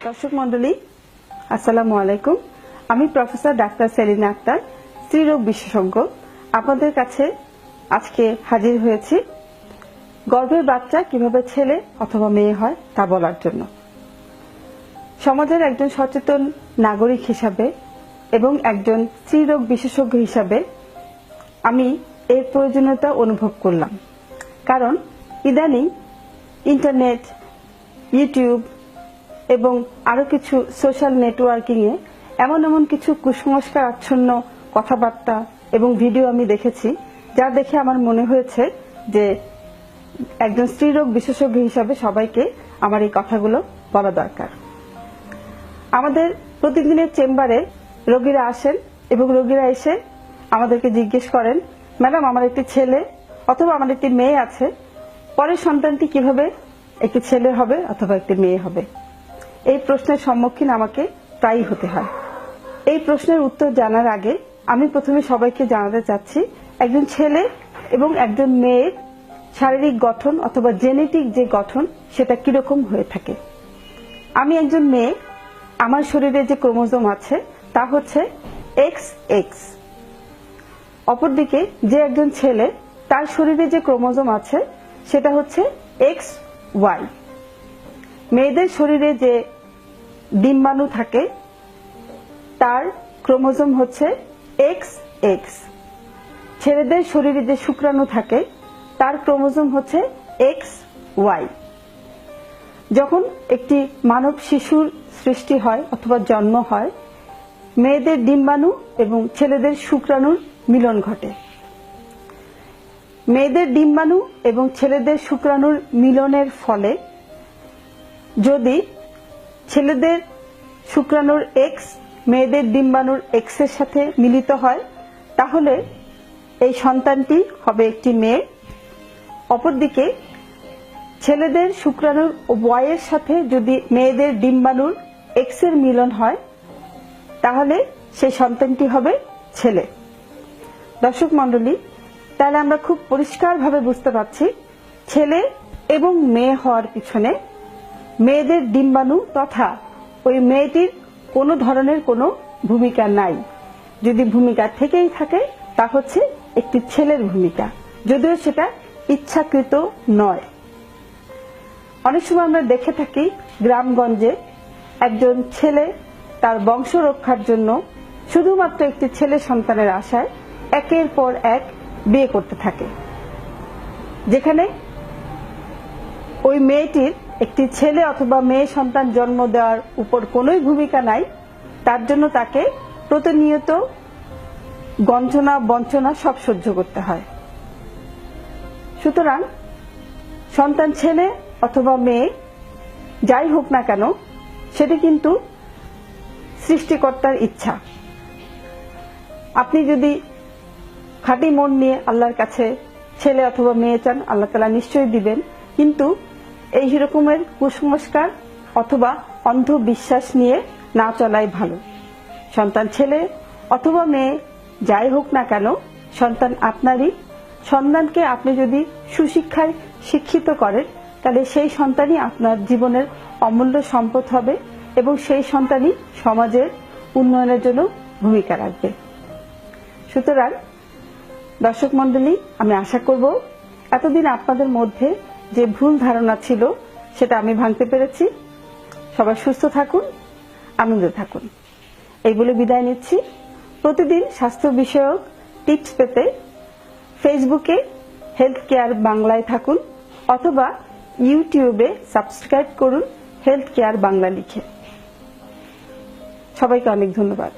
দর্শক মন্ডলী, আসসালামু আলাইকুম। আমি প্রফেসর ডাক্তার সেলিনা আক্তার, স্ত্রীরোগ বিশেষজ্ঞ, আপনাদের কাছে আজকে হাজির হয়েছি গর্ভের বাচ্চা কিভাবে ছেলে অথবা মেয়ে হয় তা বলার জন্য। সমাজের একজন সচেতন নাগরিক হিসাবে এবং একজন স্ত্রীরোগ বিশেষজ্ঞ হিসাবে আমি এর প্রয়োজনীয়তা অনুভব করলাম। কারণ ইদানিং ইন্টারনেট, ইউটিউব এবং আরো কিছু সোশ্যাল নেটওয়ার্কিংয়ে এমন কিছু কুসংস্কার আচ্ছন্ন কথাবার্তা এবং ভিডিও আমি দেখেছি, যা দেখে আমার মনে হয়েছে যে একজন স্ত্রীরোগ বিশেষজ্ঞ হিসাবে সবাইকে আমার এই কথাগুলো বলা দরকার। আমাদের প্রতিদিনের চেম্বারে রোগীরা আসেন এবং রোগীরা এসে আমাদেরকে জিজ্ঞেস করেন, ম্যাডাম আমার একটি ছেলে অথবা আমার একটি মেয়ে আছে, পরের সন্তানটি কিভাবে একটি ছেলে হবে অথবা একটি মেয়ে হবে। এই প্রশ্নের সম্মুখীন আমাকে প্রায়ই হতে হয়। এই প্রশ্নের উত্তর জানার আগে আমি প্রথমে সবাইকে জানাতে চাচ্ছি একজন ছেলে এবং একজন মেয়ের শারীরিক গঠন অথবা জেনেটিক যে গঠন সেটা কিরকম হয়ে থাকে। আমি একজন মেয়ে, আমার শরীরে যে ক্রোমোজোম আছে তা হচ্ছে XX। অপরদিকে যে একজন ছেলে, তার শরীরে যে ক্রোমোজোম আছে সেটা হচ্ছে XY। মেয়েদের শরীরে যে ডিম্বাণু থাকে তার ক্রোমোজোম হচ্ছে XX। ছেলেদের শরীরে যে শুক্রাণু থাকে তার ক্রোমোজোম হচ্ছে XY। যখন একটি মানব শিশুর সৃষ্টি হয় অথবা জন্ম হয়, মেয়েদের ডিম্বাণু এবং ছেলেদের শুক্রাণুর মিলন ঘটে। মেয়েদের ডিম্বাণু এবং ছেলেদের শুক্রাণুর মিলনের ফলে যদি ছেলেদের শুক্রাণুর X মেয়েদের ডিম্বাণুর X এর সাথে মিলিত হয়, তাহলে এই সন্তানটি হবে একটি মেয়ে। অপরদিকে ছেলেদের শুক্রাণুর Y এর সাথে যদি মেয়েদের ডিম্বাণুর X এর মিলন হয়, তাহলে সেই সন্তানটি হবে ছেলে। দর্শক মণ্ডলী, তাহলে আমরা খুব পরিষ্কারভাবে বুঝতে পারছি ছেলে এবং মেয়ে হওয়ার পিছনে মেয়েদের ডিম্বাণু তথা ওই মেয়েটির কোনো ধরনের কোনো ভূমিকা নাই। যদি ভূমিকা থেকেই থাকে তা হচ্ছে একটি ছেলের ভূমিকা, যদিও সেটা ইচ্ছাকৃত নয়। অনেক সময় আমরা দেখে থাকি গ্রামগঞ্জে একজন ছেলে তার বংশ রক্ষার জন্য শুধুমাত্র একটি ছেলে সন্তানের আশায় একের পর এক বিয়ে করতে থাকে, যেখানে ওই মেয়েটির একটি ছেলে অথবা মেয়ে সন্তান জন্ম দেওয়ার উপর কোনোই ভূমিকা নাই। তার জন্য তাকে প্রতিনিয়ত গঞ্জনা বঞ্চনা সব সহ্য করতে হয়। সুতরাং সন্তান ছেলে অথবা মেয়ে যাই হোক না কেন, সেটি কিন্তু সৃষ্টিকর্তার ইচ্ছা। আপনি যদি খাঁটি মন নিয়ে আল্লাহর কাছে ছেলে অথবা মেয়ে চান, আল্লাহ তাআলা নিশ্চয়ই দিবেন। কিন্তু এই রকমের কুসংস্কার অথবা অন্ধবিশ্বাস নিয়ে না চলাই ভালো। সন্তান ছেলে অথবা মেয়ে যাই হোক না কেন, সন্তান আপনারই। সন্তানকে আপনি যদি সুশিক্ষায় শিক্ষিত করেন, তাহলে সেই সন্তানই আপনার জীবনের অমূল্য সম্পদ হবে এবং সেই সন্তানই সমাজের উন্নয়নের জন্য ভূমিকা রাখবে। সুতরাং দর্শক মণ্ডলী, আমি আশা করব এতদিন আপনাদের মধ্যে যে ভুল ধারণা ছিল সেটা আমি ভাঙতে পেরেছি। সবাই সুস্থ থাকুন, আনন্দে থাকুন, এই বলে বিদায় নিচ্ছি। প্রতিদিন স্বাস্থ্য বিষয়ক টিপস পেতে ফেসবুকে হেলথ কেয়ার বাংলায় থাকুন অথবা ইউটিউবে সাবস্ক্রাইব করুন হেলথ কেয়ার বাংলা লিখে। সবাইকে অনেক ধন্যবাদ।